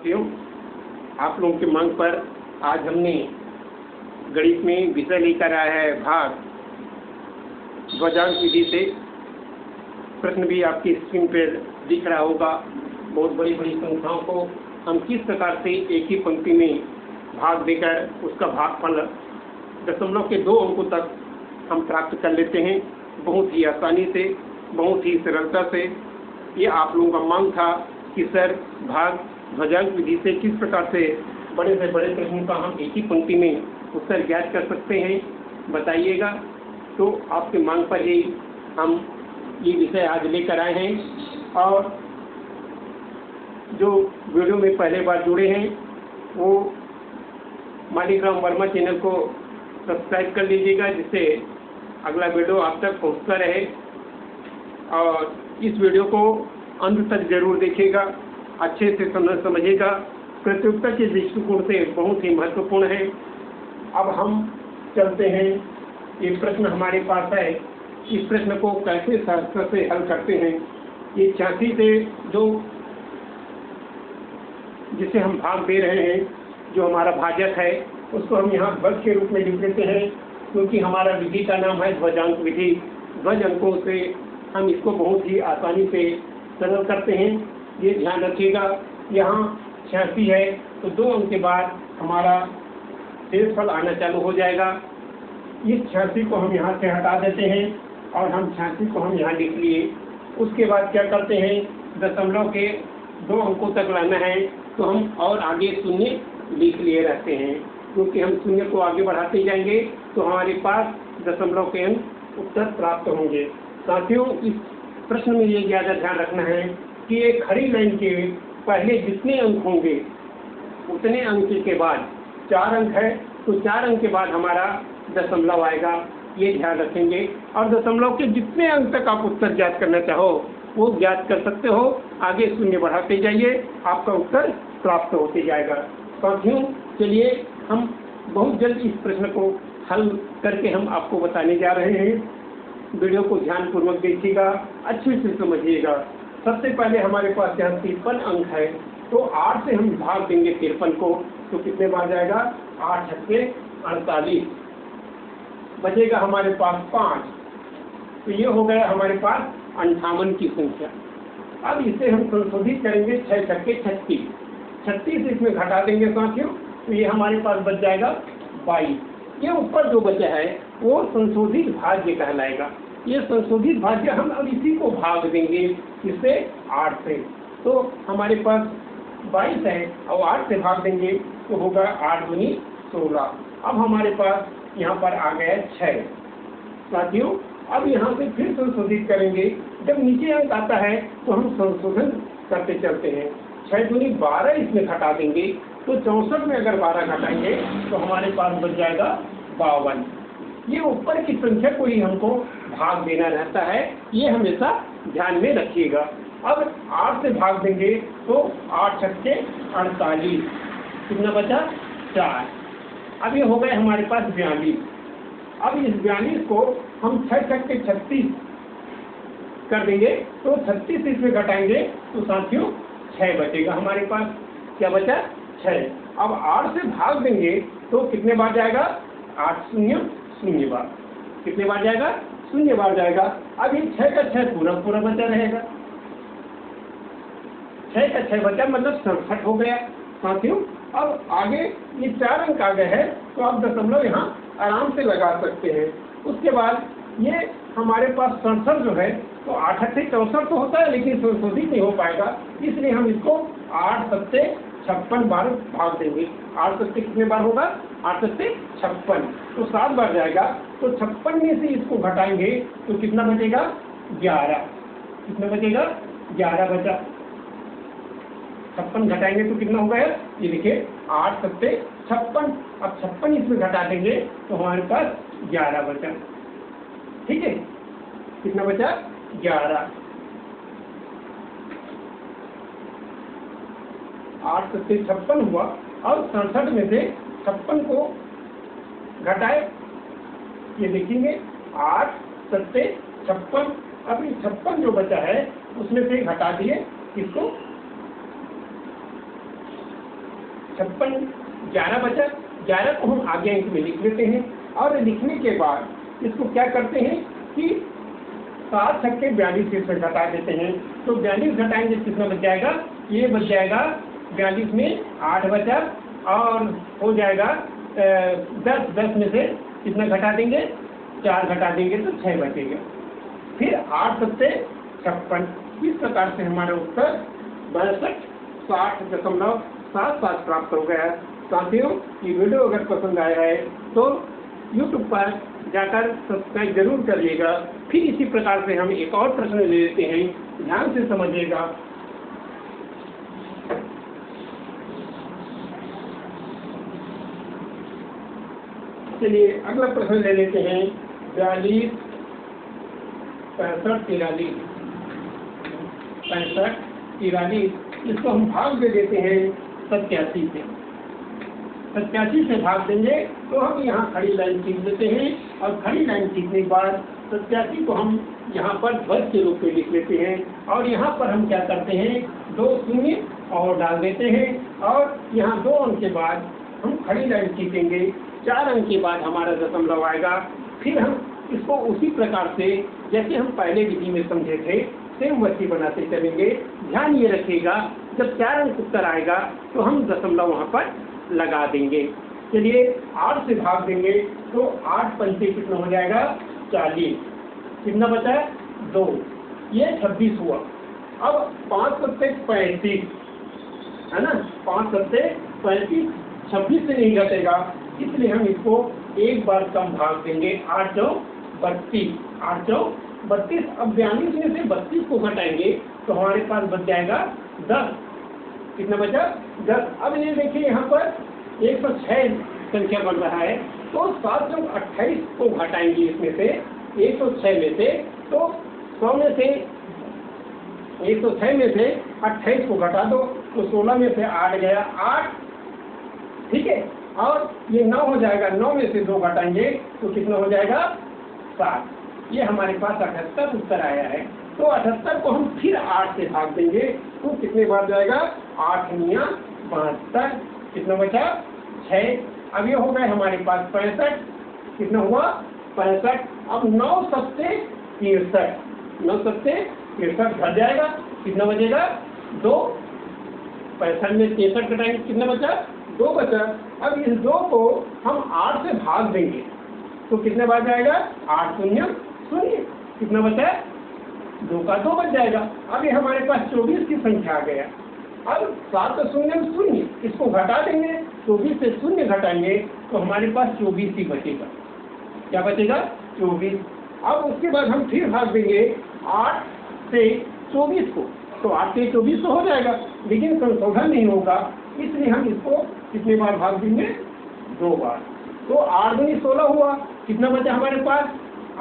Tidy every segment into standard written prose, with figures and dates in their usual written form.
साथियों, आप लोगों की मांग पर आज हमने गणित में विषय लेकर आया है भाग ध्वजांक विधि से। प्रश्न भी आपकी स्क्रीन पर दिख रहा होगा। बहुत बड़ी बड़ी संख्याओं को हम किस प्रकार से एक ही पंक्ति में भाग देकर उसका भागफल दशमलव के 2 अंकों तक हम प्राप्त कर लेते हैं, बहुत ही आसानी से, बहुत ही सरलता से। ये आप लोगों का मांग था कि सर भाग ध्वजांक विधि से किस प्रकार से बड़े से बड़े प्रश्नों का हम एक ही पंक्ति में उत्तर ज्ञात कर सकते हैं, बताइएगा। तो आपके मांग पर ही हम ये विषय आज लेकर आए हैं। और जो वीडियो में पहले बार जुड़े हैं वो मालिकराम वर्मा चैनल को सब्सक्राइब कर लीजिएगा, जिससे अगला वीडियो आप तक पहुंचता रहे। और इस वीडियो को अंत तक जरूर देखिएगा, अच्छे से समझिएगा। प्रतियोगिता के दृष्टिकोण से बहुत ही महत्वपूर्ण है। अब हम चलते हैं, ये प्रश्न हमारे पास है, इस प्रश्न को कैसे शास्त्र से हल करते हैं। ये 86 से जो जिसे हम भाग दे रहे हैं, जो हमारा भाजक है, उसको हम यहाँ ध्वज के रूप में लिख देते हैं, क्योंकि हमारा विधि का नाम है ध्वजांक विधि। ध्वज अंकों से हम इसको बहुत ही आसानी से सरल करते हैं। ये ध्यान रखिएगा, यहाँ 86 है तो 2 अंक के बाद हमारा शेषफल आना चालू हो जाएगा। इस 86 को हम यहाँ से हटा देते हैं और हम 86 को हम यहाँ लिख लिए। उसके बाद क्या करते हैं, दशमलव के 2 अंकों तक लाना है तो हम और आगे शून्य लिख लिए रहते हैं, क्योंकि हम शून्य को आगे बढ़ाते जाएंगे तो हमारे पास दशमलव के अंक उत्तर प्राप्त होंगे। साथियों, इस प्रश्न में ये ज़्यादा ध्यान रखना है कि एक खड़ी लाइन के पहले जितने अंक होंगे उतने अंक के बाद 4 अंक है तो 4 अंक के बाद हमारा दशमलव आएगा, ये ध्यान रखेंगे। और दशमलव के जितने अंक तक आप उत्तर ज्ञात करना चाहो वो ज्ञात कर सकते हो, आगे शून्य बढ़ाते जाइए, आपका उत्तर प्राप्त होते जाएगा। साथियों, चलिए हम बहुत जल्द इस प्रश्न को हल करके हम आपको बताने जा रहे हैं। वीडियो को ध्यानपूर्वक देखिएगा, अच्छे से समझिएगा। सबसे पहले हमारे पास यहाँ 53 अंक है तो 8 से हम भाग देंगे 53 को, तो कितने बार जाएगा, 8 छक्के 48, बचेगा हमारे पास 5। तो ये हो गया हमारे पास 58 की संख्या। अब इसे हम संशोधित करेंगे 6 छक्के 36, 36 इसमें घटा देंगे साथियों, तो ये हमारे पास बच जाएगा 22। ये ऊपर जो बचा है वो संशोधित भाज्य कहलाएगा। ये संशोधित भाज्य हम अब इसी को भाग देंगे इससे 8 से, तो हमारे पास 22 है और 8 से भाग देंगे तो होगा 8 दूनी 16। अब हमारे पास यहाँ पर आ गया 6। साथियों, अब यहाँ से फिर संशोधित करेंगे। जब नीचे अंक आता है तो हम संशोधन करते चलते हैं। 6 दूनी 12 इसमें घटा देंगे तो 64 में अगर 12 घटाएंगे तो हमारे पास बच जाएगा 52। ये ऊपर की संख्या को ही हमको भाग देना रहता है, ये हमेशा ध्यान में रखिएगा। अब 8 से भाग देंगे तो 8 छक्के 48, कितना बचा, 4। अब ये हो गए हमारे पास 42। अब इस 42 को हम 6 छक्के 36 कर देंगे तो 36 इसमें घटाएंगे तो साथियों 6 बचेगा हमारे पास। क्या बचा, 6। अब 8 से भाग देंगे तो कितने बार जाएगा, 8 शून्य 0 बार, कितने बार जाएगा, 0 बार जाएगा। अब ये 6 का 6 पूरा पूरा बचा रहेगा, 6 का 6 बचा मतलब 67 हो गया। साथियों, अब आगे ये 4 अंक आ गए हैं तो आप दशमलव यहाँ आराम से लगा सकते हैं। उसके बाद ये हमारे पास 67 जो है तो 8 से 64 तो होता है लेकिन संशोधित नहीं हो पाएगा, इसलिए हम इसको 8 सत्ते 56 बार भाग देंगे। 8 सत्ते कितने बार होगा, 8 सत्ते 56, तो 7 बार जाएगा। तो 56 में से इसको घटाएंगे तो कितना बचेगा, 11। कितना बचेगा, 11 बचा। 56 घटाएंगे तो कितना हो गया, ये देखिए 8 सत्ते 56। अब 56 इसमें घटा देंगे तो हमारे पास 11 बचा। ठीक है, कितना बचा, 11। 8 सत्ते 56 हुआ और 67 में से 56 को घटाए, ये देखेंगे 8 सत्ते 56। अब ये 56 जो बचा है उसमें से घटा दिए, इसको 56, 11 बचा। 11 को हम आगे अंक में लिख लेते हैं और लिखने के बाद इसको क्या करते हैं कि 7 छक्के 42 इसमें घटा देते हैं। तो 42 घटाएंगे कितना बच जाएगा, ये बच जाएगा 42 में 8 बचा और हो जाएगा 10 में से कितना घटा देंगे, 4 घटा देंगे तो 6 बचेगा। फिर 8 सत्ते 56। इस प्रकार से हमारा उत्तर 62.6077 प्राप्त हो गया। साथियों, ये वीडियो अगर पसंद आया है तो YouTube पर जाकर सब्सक्राइब जरूर करिएगा। फिर इसी प्रकार से हम एक और प्रश्न ले लेते हैं, ध्यान से समझिएगा। चलिए अगला प्रश्न ले लेते हैं। 42, 65, 43, 65, 43, इसको हम भाग दे देते हैं 87 से। 87 से भाग देंगे तो हम यहाँ खड़ी लाइन खींच देते हैं और खड़ी लाइन खींचने के बाद 87 को हम यहाँ पर ध्वज के रूप में लिख लेते हैं और यहाँ पर हम क्या करते हैं, 2 शून्य और डाल देते हैं और यहाँ 2 अंक के बाद हम खड़ी लाइन खींचेंगे। 4 अंक के बाद हमारा दशमलव आएगा। फिर हम इसको उसी प्रकार से जैसे हम पहले विधि में समझे थे सेम वैसी बनाते चलेंगे। ध्यान ये रखिएगा, जब 4 अंक उत्तर आएगा तो हम दशमलव वहाँ पर लगा देंगे। चलिए 8 से भाग देंगे तो 8 पंचे कितना हो जाएगा, 40। कितना बचा है, 2, ये 26 हुआ। अब 5 सत्ते 35 है ना, 5 सत्ते 35, 26 से नहीं घटेगा, इसलिए हम इसको एक बार कम भाग देंगे। 8 चौ 32, 8 चौ 32। अब 42 में से 32 को घटाएंगे तो हमारे पास बच जाएगा 10। कितना बचा, 10। अब ये देखिए यहाँ पर 106 संख्या बढ़ रहा है तो 7 चौ 28 को घटाएंगे इसमें से 106 में से, तो 100 में से 106 में से 28 को घटा दो तो 16 में से 8 गया, 8, ठीक है। और ये 9 हो जाएगा, 9 में से 2 घटाएंगे तो कितना हो जाएगा, 7। ये हमारे पास 78 उत्तर आया है। तो 78 को हम फिर 8 से भाग देंगे तो कितने बार जाएगा, 8 निया 72। कितना बचा, 6। अब ये हो गए हमारे पास 65। कितना हुआ, 65। अब 9 सत्ते 63, 9 सत्ते 63 घट जाएगा, कितना बचेगा, 2। 65 में 63 घटाएंगे, कितना बचा, 2 बचा। अब इस 2 को हम 8 से भाग देंगे तो कितने बार जाएगा, 8 शून्य 0। कितना बचा, 2 का 2 बच जाएगा। अब ये हमारे पास 24 की संख्या आ गया। अब 7 शून्य 0, इसको घटा देंगे, 24 से 0 घटाएंगे तो हमारे पास 24 ही बचेगा। क्या बचेगा, 24। अब उसके बाद हम फिर भाग देंगे 8 से 24 को, तो 8 से 24 तो हो जाएगा, लेकिन संशोधन नहीं होगा, इसलिए हम इसको कितने बार भाग देंगे, 2 बार। तो 8 दूनी 16 हुआ। कितना बचा हमारे पास,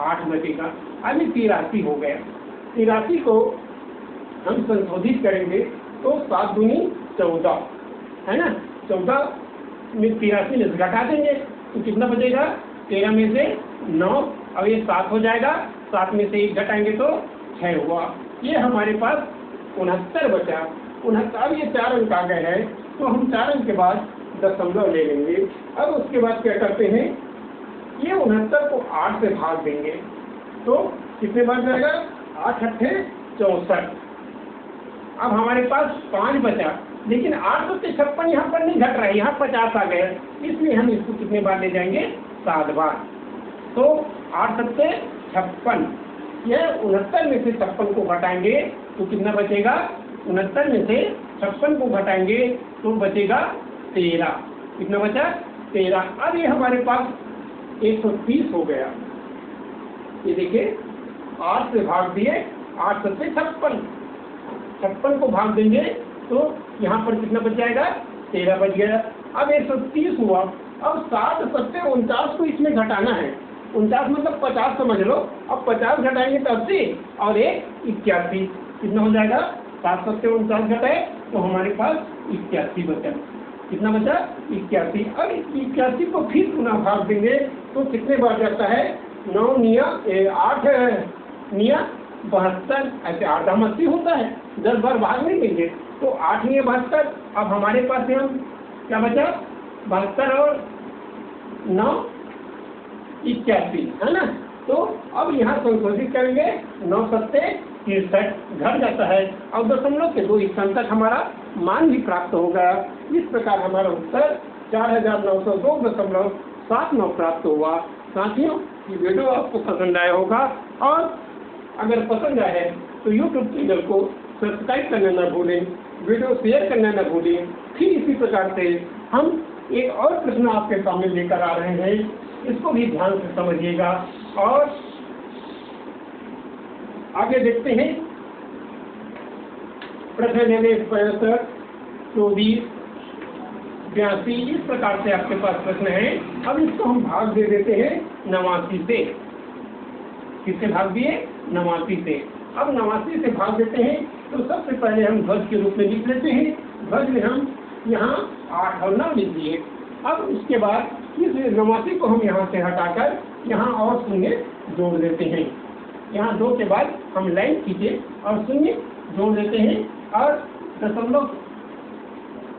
8 बचेगा। अब 83 हो गया। 83 को हम संशोधित करेंगे तो 7 दूनी 14 है ना, 14 में 83 में घटा देंगे तो कितना बचेगा, 13 में से 9। अब ये 7 हो जाएगा, 7 में से 1 घटाएंगे तो 6 हुआ। ये हमारे पास 69 बचा। 69, ये 4 अंक आ गए हैं तो हम 4 अंक के बाद दशमलव ले लेंगे। अब उसके बाद क्या करते हैं, ये 69 को 8 से भाग देंगे तो कितने बार जाएगा, 8 अट्ठे 64। अब हमारे पास 5 बचा, लेकिन 8 सत्ते 56 यहाँ पर नहीं घट रहा है, यहाँ 50 आ गए, इसलिए हम इसको कितने बार ले जाएंगे, 7 बार। तो 8 सत्ते 56, यह 69 में से 56 को घटाएंगे तो कितना बचेगा, 69 में से 56 को घटाएंगे तो बचेगा 13। कितना बचा, 13। अब ये हमारे पास 130 हो गया। ये देखिए 8 से भाग दिए, 8 सत्ते 56, 56 को भाग देंगे तो यहाँ पर कितना बच जाएगा, 13 बच गया। अब 130 हुआ। अब 7 सत्ते 49 को इसमें घटाना है, 49 मतलब 50 समझ लो। अब 50 घटाएंगे तो 80 और 1 81। कितना हो जाएगा, 7 सत्ते 49 घटाए तो हमारे पास 81 बचा। कितना बचा, 81। अब 81 को फिर पुनः भाग देंगे तो कितने बार जाता है, 9 निया 8 निया 72। ऐसे 8 दाम 80 होता है, 10 बार भाग नहीं देंगे तो 8 निया 72। अब हमारे पास हम क्या बचा? 72 और 9 81, है ना। तो अब यहाँ संशोधित करेंगे, 9 सत्ते 63 घट जाता है और दशमलव के 2 स्थान तक हमारा मान भी प्राप्त होगा। इस प्रकार हमारा उत्तर 4902.79 प्राप्त हुआ। साथियों, ये वीडियो आपको पसंद आया होगा और अगर पसंद आया है तो YouTube चैनल को सब्सक्राइब करना न भूलें, वीडियो शेयर करना न भूलें। फिर इसी प्रकार से हम एक और प्रश्न आपके सामने लेकर आ रहे हैं, इसको भी ध्यान से समझिएगा और आगे देखते हैं। प्रश्न 65, 24, 82 इस प्रकार से आपके पास प्रश्न है। अब इसको हम भाग दे देते हैं 89 से। किससे भाग दिए? 89 से। अब 89 से भाग देते हैं तो सबसे पहले हम ध्वज के रूप में लिख लेते हैं। ध्वज में हम यहाँ 8 और 9 लिख दिए। अब उसके बाद इस 89 को हम यहाँ से हटाकर यहाँ और शून्य जोड़ देते हैं। यहाँ 2 के बाद हम लाइन खींचे और शून्य जोड़ देते हैं और दशमलव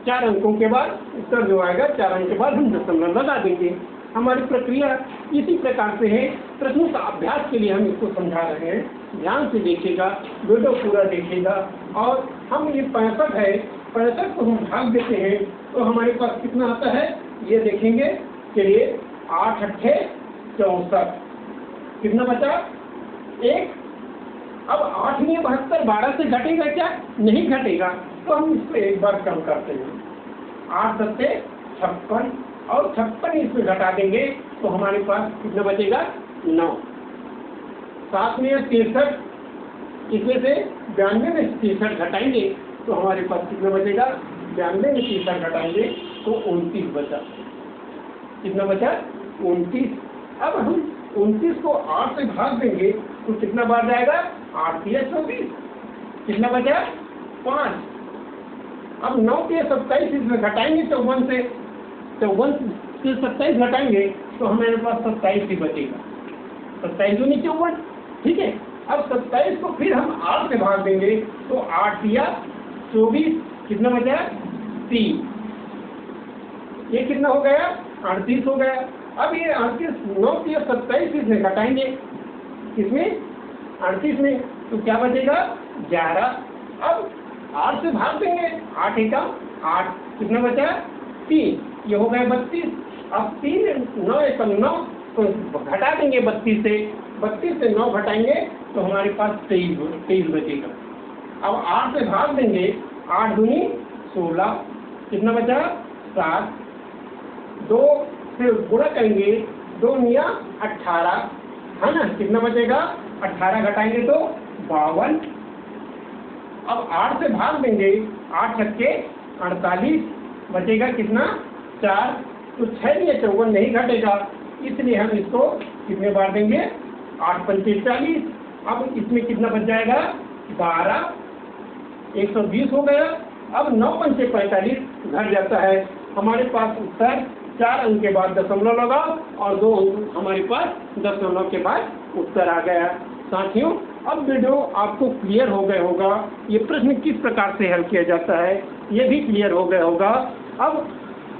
4 अंकों के बाद उत्तर जो आएगा 4 अंक के बाद हम दशमलव लगा देंगे। हमारी प्रक्रिया इसी प्रकार से है। प्रश्नों का अभ्यास के लिए हम इसको समझा रहे हैं, ध्यान से देखिएगा, वीडियो पूरा देखिएगा। और हम ये 65 है, 65 को हम भाग देते हैं तो हमारे पास कितना आता है ये देखेंगे। चलिए 8 अट्ठे 64, कितना बचा? 1। अब 8 में 72 12 से घटेगा क्या? नहीं घटेगा, तो हम इसको एक बार कम करते हैं। 8 सत्ते 56 और 56 इसमें घटा देंगे तो हमारे पास कितना बचेगा? 9। 7 में 63, इसमें से 92 में 63 घटाएंगे तो हमारे पास कितना बचेगा? 92 में 63 घटाएंगे तो 29 बचा। कितना बचा? 29। अब हम 29 को 8 से भाग देंगे तो कितना बार जाएगा? 8 या 24, कितना बचा? 5। अब 9 के 27 इसमें घटाएंगे 54 से, 54 से 27 घटाएंगे तो हमारे पास 27 ही बचेगा। 27 दूनी 54, ठीक है। अब 27 को फिर हम 8 से भाग देंगे तो 8 या 24, कितना बचा? 3। ये कितना हो गया? 38 हो गया। अब ये 38 9 के 27 इसमें घटाएंगे, किसमें? 38 में, तो क्या बचेगा? 11। अब 8 से भाग देंगे, 8 एकम 8, कितना बचा? 3। ये हो गया 32। अब 3 9 एकम 9 तो घटा देंगे 32 से, 32 से 9 घटाएंगे तो हमारे पास 23 बचेगा। अब 8 से भाग देंगे, 8 दूनी 16, कितना बचा? 7। 2 से गुणा करेंगे, 2 निया 18, है ना, कितना बचेगा? 18 घटाएंगे तो 52। अब 8 से भाग देंगे, 8 छक्के 48, बचेगा कितना? 4। तो 6 या 54 नहीं घटेगा, इसलिए हम इसको कितने बार देंगे? 8 पंचे 40। अब इसमें कितना बच जाएगा? 12, 120 हो गया। अब 9 पंचे 45 घट जाता है। हमारे पास उत्तर 4 अंक के बाद दशमलव लगाओ और 2 अंक हमारे पास दशमलव के बाद उत्तर आ गया। साथियों, अब वीडियो आपको क्लियर हो गया होगा, ये प्रश्न किस प्रकार से हल किया जाता है ये भी क्लियर हो गया होगा। अब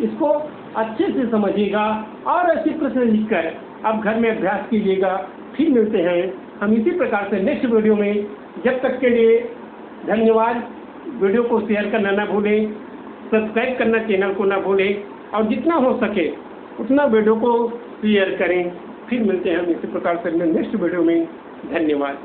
इसको अच्छे से समझिएगा और ऐसे प्रश्न लिखकर आप घर में अभ्यास कीजिएगा। फिर मिलते हैं हम इसी प्रकार से नेक्स्ट वीडियो में। जब तक के लिए धन्यवाद। वीडियो को शेयर करना ना भूलें, सब्सक्राइब करना चैनल को ना भूलें और जितना हो सके उतना वीडियो को शेयर करें। फिर मिलते हैं हम इसी प्रकार से नेक्स्ट वीडियो में। धन्यवाद।